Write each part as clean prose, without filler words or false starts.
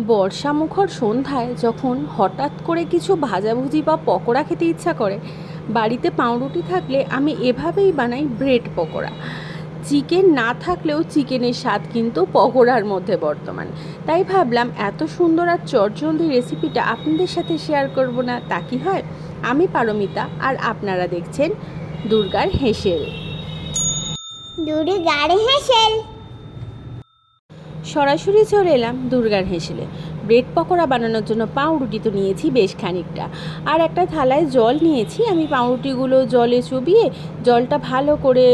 বর্ষামুখর সন্ধ্যায় যখন হঠাৎ করে কিছু ভাজাভুজি বা পকোড়া খেতে ইচ্ছা করে, বাড়িতে পাউরুটি থাকলে আমি এভাবেই বানাই ব্রেড পকোড়া। চিকেন না থাকলেও চিকেনের স্বাদ কিন্তু পকোড়ার মধ্যে বর্তমান। তাই ভাবলাম এত সুন্দর আর চটজলদি রেসিপিটা আপনাদের সাথে শেয়ার করব না, তা কি হয়? আমি পারমিতা, আর আপনারা দেখছেন দুর্গার হেসেল। দুর্গার হেসেল। সরাসরি চলে এলাম দুর্গার হেসেলে। ব্রেড পকোড়া বানানোর জন্য পাউরুটি তো নিয়েছি বেশ খানিকটা, আর একটা থালায় জল নিয়েছি। আমি পাউরুটিগুলো জলে চুবিয়ে জলটা ভালো করে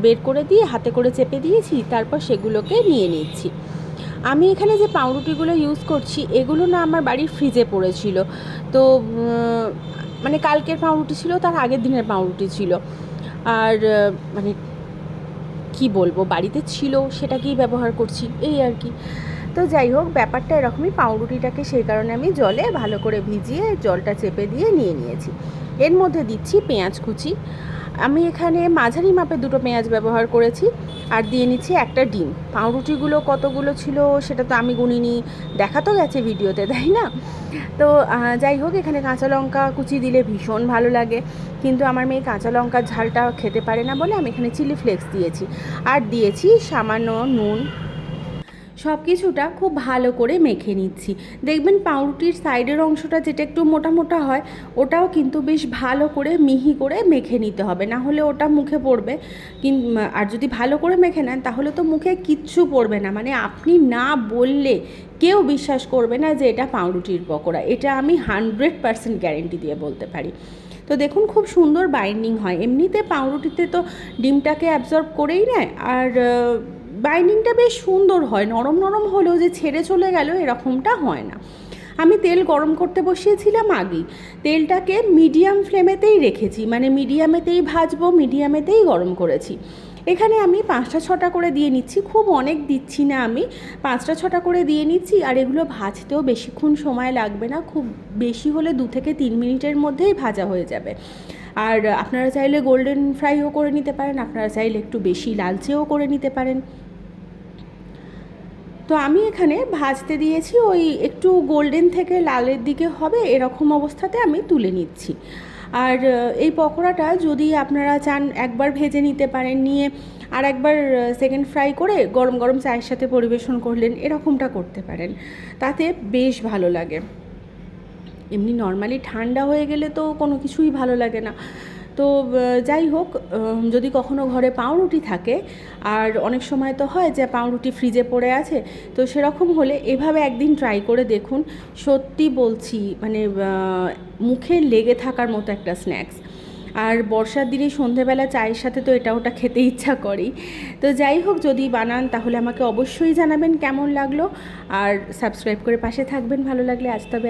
বের করে দিয়ে হাতে করে চেপে দিয়েছি, তারপর সেগুলোকে নিয়ে নিচ্ছি। আমি এখানে যে পাউরুটিগুলো ইউজ করছি এগুলো না আমার বাড়ির ফ্রিজে পড়েছিল, তো মানে কালকের পাউরুটি ছিল, তার আগের দিনের পাউরুটি ছিল, আর মানে কি বলবো, বাড়িতে ছিল সেটাকেই ব্যবহার করছি, এই আর কি। তো যাই হোক, ব্যাপারটা এরকমই। পাউরুটিটাকে সেই কারণে আমি জলে ভালো করে ভিজিয়ে জলটা চেপে দিয়ে নিয়ে নিয়েছি। এর মধ্যে দিচ্ছি পেঁয়াজ কুচি। আমি এখানে মাঝারি মাপে দুটো পেঁয়াজ ব্যবহার করেছি, আর দিয়ে নিচ্ছি একটা ডিম। পাউরুটিগুলো কতগুলো ছিল সেটা তো আমি গুনিনি, দেখা তো গেছে ভিডিওতে, তাই না? তো যাই হোক, এখানে কাঁচা লঙ্কা কুচি দিলে ভীষণ ভালো লাগে, কিন্তু আমার মেয়ে কাঁচা লঙ্কার ঝালটা খেতে পারে না বলে আমি এখানে চিলি ফ্লেক্স দিয়েছি, আর দিয়েছি সামান্য নুন। সব কিছুটা খুব ভালো করে মেখে নিচ্ছি। দেখবেন পাউরুটির সাইডের অংশটা যেটা একটু মোটা মোটা হয়, ওটাও কিন্তু বেশ ভালো করে মিহি করে মেখে নিতে হবে, না হলে ওটা মুখে পড়বে। আর যদি ভালো করে মেখে নেন তাহলে তো মুখে কিচ্ছু পড়বে না, মানে আপনি না বললে কেউ বিশ্বাস করবে না যে এটা পাউরুটির পকোড়া। এটা আমি 100% গ্যারেন্টি দিয়ে বলতে পারি। তো দেখুন, খুব সুন্দর বাইন্ডিং হয়। এমনিতে পাউরুটিতে তো ডিমটাকে অ্যাবজর্ব করেই নেয়, আর বাইন্ডিংটা বেশ সুন্দর হয়। নরম নরম হলেও যে ছেড়ে চলে গেল এরকমটা হয় না। আমি তেল গরম করতে বসিয়েছিলাম আগেই। তেলটাকে মিডিয়াম ফ্লেমেতেই রেখেছি, মানে মিডিয়ামেতেই ভাজবো, মিডিয়ামেতেই গরম করেছি। এখানে আমি 5টা-6টা করে দিয়ে নিচ্ছি, খুব অনেক দিচ্ছি না, আমি 5টা-6টা করে দিয়ে নিচ্ছি। আর এগুলো ভাজতেও বেশিক্ষণ সময় লাগবে না, খুব বেশি হলে 2 থেকে 3 মিনিটের মধ্যেই ভাজা হয়ে যাবে। আর আপনারা চাইলে গোল্ডেন ফ্রাইও করে নিতে পারেন, আপনারা চাইলে একটু বেশি লালচেও করে নিতে পারেন। তো আমি এখানে ভাজতে দিয়েছি, ওই একটু গোল্ডেন থেকে লালের দিকে হবে এরকম অবস্থাতে আমি তুলে নিচ্ছি। আর এই পকোড়াটা যদি আপনারা চান একবার ভেজে নিতে পারেন, নিয়ে আর একবার সেকেন্ড ফ্রাই করে গরম গরম চায়ের সাথে পরিবেশন করলেন, এরকমটা করতে পারেন, তাতে বেশ ভালো লাগে। এমনি নর্মালি ঠান্ডা হয়ে গেলে তো কোনো কিছুই ভালো লাগে না। তো যাই হোক, যদি কখনো ঘরে পাউরুটি থাকে, আর অনেক সময় তো হয় যে পাউরুটি ফ্রিজে পড়ে আছে, তো সেরকম হলে এভাবে একদিন ট্রাই করে দেখুন। সত্যি বলছি, মানে মুখে লেগে থাকার মতো একটা স্ন্যাক্স। আর বর্ষার দিনে সন্ধেবেলা চায়ের সাথে তো এটা ওটা খেতে ইচ্ছা করেই। তো যাই হোক, যদি বানান তাহলে আমাকে অবশ্যই জানাবেন কেমন লাগলো, আর সাবস্ক্রাইব করে পাশে থাকবেন ভালো লাগলে। আজ তবে